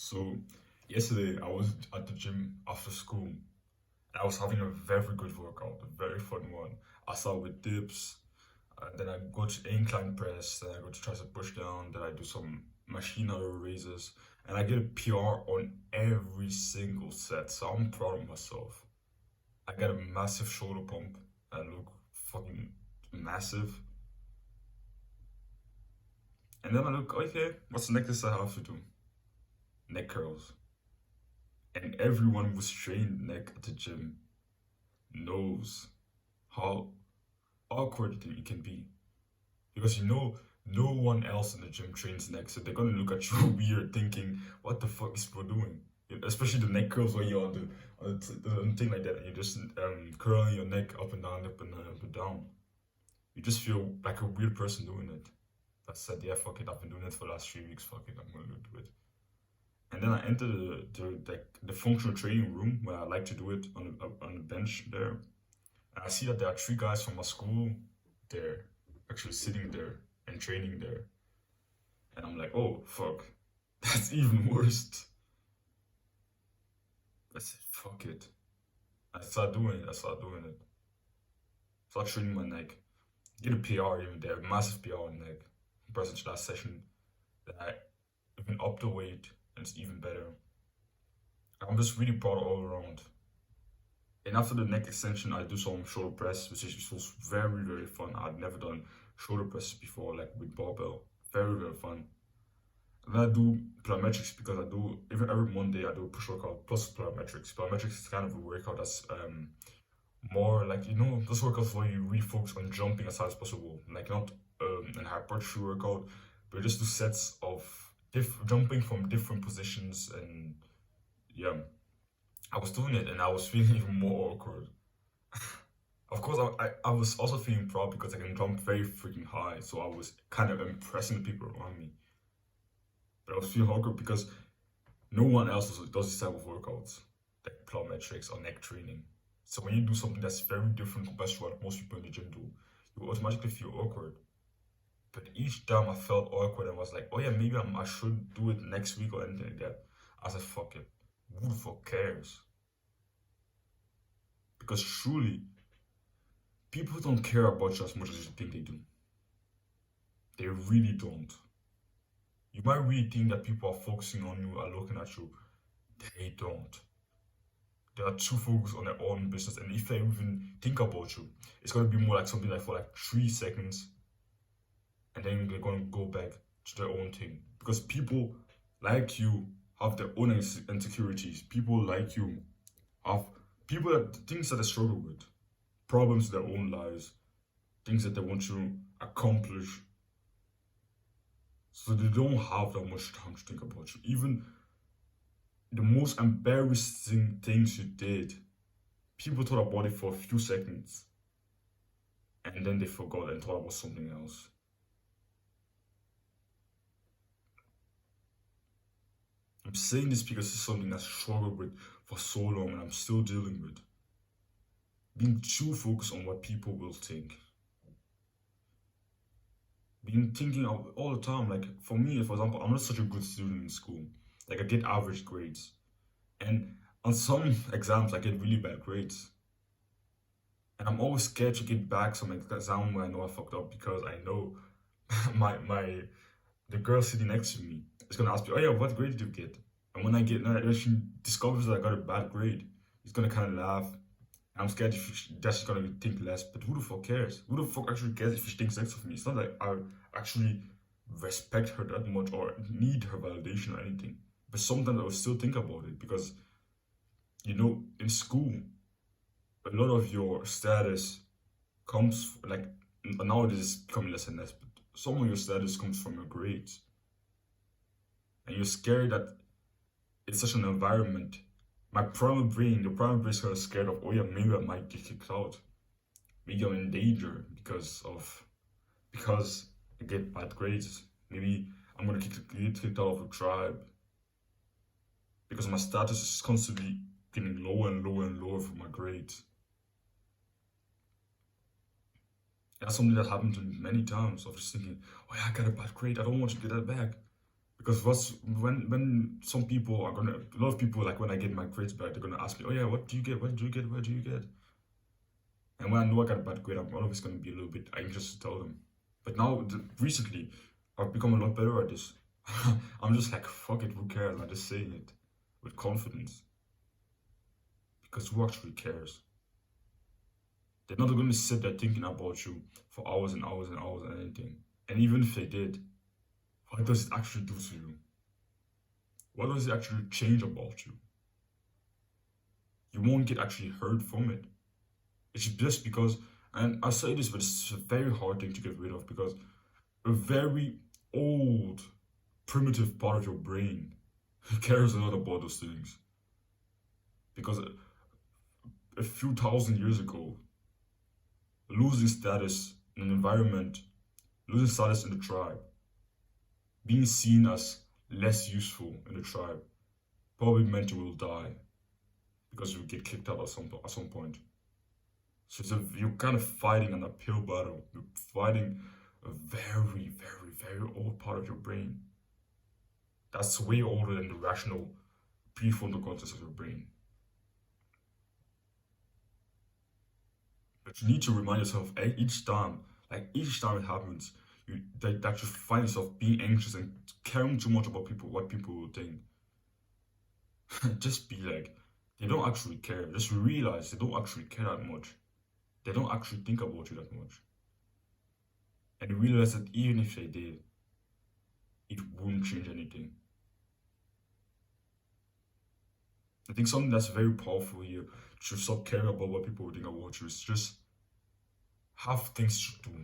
So yesterday I was at the gym after school and I was having a very good workout, a very fun one. I start with dips, then I go to incline press, then I go to tricep push down, then I do some machine arrow raises, and I get a PR on every single set. So I'm proud of myself. I got a massive shoulder pump and look fucking massive. And then I look, okay, what's the next I have to do? Neck curls. And everyone who's trained neck at the gym knows how awkward it can be. Because no one else in the gym trains neck, so they're gonna look at you weird thinking, what the fuck is bro doing? Especially the neck curls where you're on the thing like that and you're just curling your neck up and down, up and down, up and down. You just feel like a weird person doing it. That said, yeah, fuck it, I've been doing it for the last 3 weeks, fuck it, I'm gonna do it. And then I enter the functional training room where I like to do it on the bench there. And I see that there are three guys from my school there, actually sitting there and training there. And I'm like, oh fuck, that's even worse. I said, fuck it. I start doing it. I start doing it. Start training my neck. Get a PR even there, massive PR on neck. Compared to last session, then I even up the weight and it's even better. I'm just really proud all around. And after the neck extension, I do some shoulder press, which was very fun. I'd never done shoulder presses before, like with barbell. Very fun. And then I do plyometrics because I do even every Monday I do a push workout plus plyometrics. Plyometrics is kind of a workout that's more like those workouts where you really focus on jumping as high as possible, like not an hypertrophy workout, but just do sets of jumping from different positions and yeah. I was doing it and I was feeling even more awkward. Of course, I was also feeling proud because I can jump very freaking high, so I was kind of impressing the people around me. But I was feeling awkward because no one else does this type of workouts, like plyometrics or neck training. So when you do something that's very different compared to what most people in the gym do, you automatically feel awkward. But each time I felt awkward and was like, oh yeah, maybe I should do it next week or anything like that. I said, fuck it. Who the fuck cares? Because truly, people don't care about you as much as you think they do. They really don't. You might really think that people are focusing on you, are looking at you. They don't. They are too focused on their own business, and if they even think about you, it's gonna be more like something like for like 3 seconds, and then they're gonna go back to their own thing. Because people like you have their own insecurities. People like you have things that they struggle with, problems in their own lives, things that they want to accomplish. So they don't have that much time to think about you. Even the most embarrassing things you did, people thought about it for a few seconds and then they forgot and thought about something else. I'm saying this because it's something I struggled with for so long and I'm still dealing with. Being too focused on what people will think. Being thinking of all the time, like for me, for example, I'm not such a good student in school. Like I get average grades. And on some exams I get really bad grades. And I'm always scared to get back some exam where I know I fucked up because I know the girl sitting next to me is gonna ask me, oh yeah, what grade did you get? And when she discovers that I got a bad grade, she's gonna kind of laugh. And I'm scared that she's gonna think less. But who the fuck cares? Who the fuck actually cares if she thinks less of me? It's not like I actually respect her that much or need her validation or anything. But sometimes I will still think about it because, in school, a lot of your status comes like nowadays it's becoming less and less, but some of your status comes from your grades. And you're scared that it's such an environment. The primary brain is kind of scared of, oh yeah, maybe I might get kicked out. Maybe I'm in danger because I get bad grades. Maybe I'm gonna get kicked out of a tribe. Because my status is constantly getting lower and lower for my grades. That's something that happened to me many times of just thinking, oh yeah, I got a bad grade, I don't want to get that back. Because when some people are gonna, a lot of people, like when I get my grades back, they're gonna ask me, oh yeah, what do you get? What do you get? Where do you get? And when I know I got a bad grade, I'm always gonna be a little bit anxious to tell them. But now, recently, I've become a lot better at this. I'm just like, fuck it, who cares? I'm just saying it with confidence. Because who actually cares? They're not gonna sit there thinking about you for hours and hours and hours and anything. And even if they did, what does it actually do to you? What does it actually change about you? You won't get actually hurt from it. It's just because, and I say this, but it's a very hard thing to get rid of because a very old, primitive part of your brain cares a lot about those things. Because a few thousand years ago, losing status in an environment, losing status in the tribe, being seen as less useful in the tribe, probably meant you will die because you get kicked out at some point. So you're kind of fighting an uphill battle. You're fighting a very, very, very old part of your brain. That's way older than the rational prefrontal cortex of your brain. But you need to remind yourself each time, like each time it happens, that you find yourself being anxious and caring too much about what people will think. Just be like, they don't actually care. Just realize they don't actually care that much. They don't actually think about you that much. And realize that even if they did, it wouldn't change anything. I think something that's very powerful here to stop caring about what people think about you is just have things to do,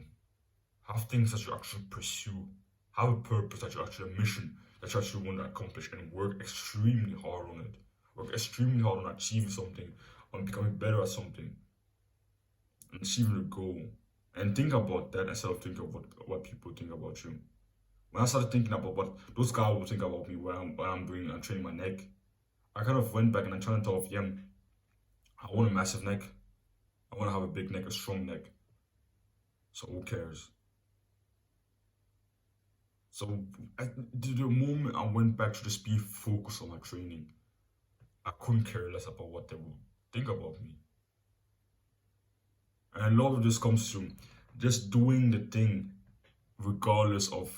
have things that you actually pursue, have a purpose that you actually, a mission that you actually want to accomplish, and work extremely hard on it. Work extremely hard on achieving something, on becoming better at something, and achieving a goal. And think about that instead of thinking about what people think about you. When I started thinking about what those guys will think about me when I'm training my neck, I kind of went back and I tried to tell of, yeah, I want a massive neck. I want to have a big neck, a strong neck. So who cares? So the moment I went back to just be focused on my training, I couldn't care less about what they would think about me. And a lot of this comes to just doing the thing regardless of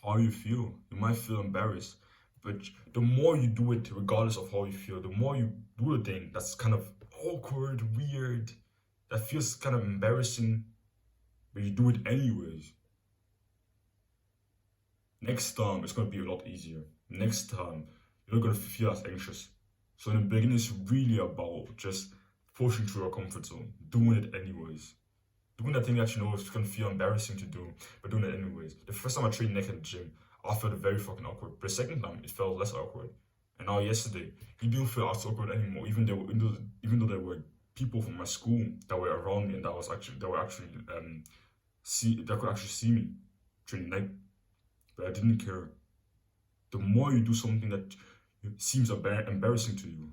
how you feel. You might feel embarrassed, but the more you do it, regardless of how you feel, the more you do the thing that's kind of awkward, weird, that feels kind of embarrassing, but you do it anyways. Next time, it's going to be a lot easier. Next time, you're not going to feel as anxious. So in the beginning, it's really about just pushing through your comfort zone, doing it anyways. Doing that thing that you know is going to feel embarrassing to do, but doing it anyways. The first time I trained neck at the gym, I felt very fucking awkward. But the second time, it felt less awkward. And now yesterday, it didn't feel as awkward anymore. Even though there were people from my school that were around me and that could actually see me train neck, but I didn't care. The more you do something that seems embarrassing to you,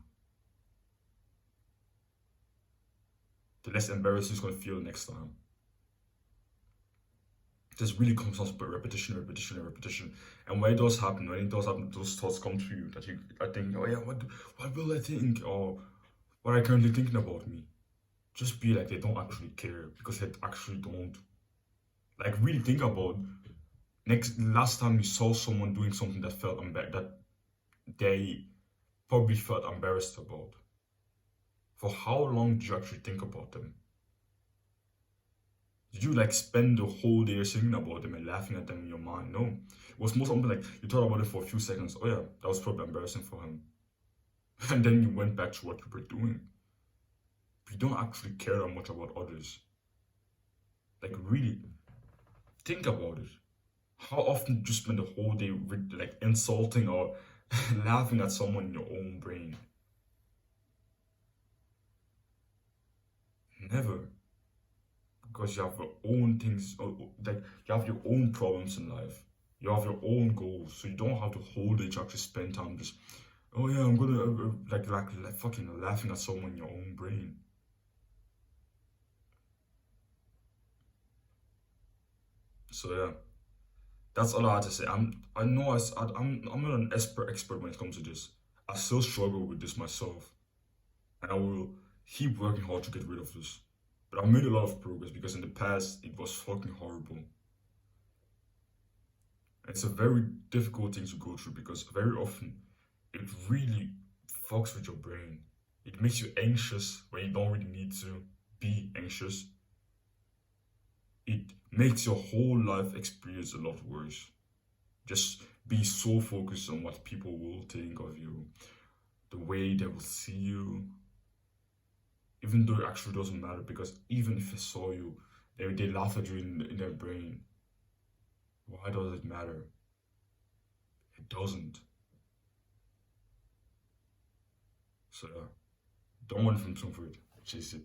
the less embarrassing it's going to feel next time. It just really comes down to repetition, repetition, and repetition. And when it does happen, those thoughts come to you that I think, oh yeah, what will I think? Or what are currently thinking about me? Just be like they don't actually care because they actually don't. Like really think about last time you saw someone doing something that they probably felt embarrassed about. For how long did you actually think about them? Did you like spend the whole day thinking about them and laughing at them in your mind? No. It was more something like you thought about it for a few seconds. Oh yeah, that was probably embarrassing for him. And then you went back to what you were doing. But you don't actually care that much about others. Like really, think about it. How often do you spend the whole day like insulting or laughing at someone in your own brain? Never. Because you have your own things, like you have your own problems in life. You have your own goals, so you don't have to hold it to actually spend time just, oh yeah, I'm gonna like fucking laughing at someone in your own brain. So yeah, That's all I had to say. I know I'm not an expert when it comes to this. I still struggle with this myself, and I will keep working hard to get rid of this. But I made a lot of progress because in the past it was fucking horrible. It's a very difficult thing to go through because very often it really fucks with your brain. It makes you anxious when you don't really need to be anxious. It makes your whole life experience a lot worse. Just be so focused on what people will think of you, the way they will see you, even though it actually doesn't matter because even if they saw you, they laugh at you in their brain. Why does it matter? It doesn't. So, don't run from comfort, chase it.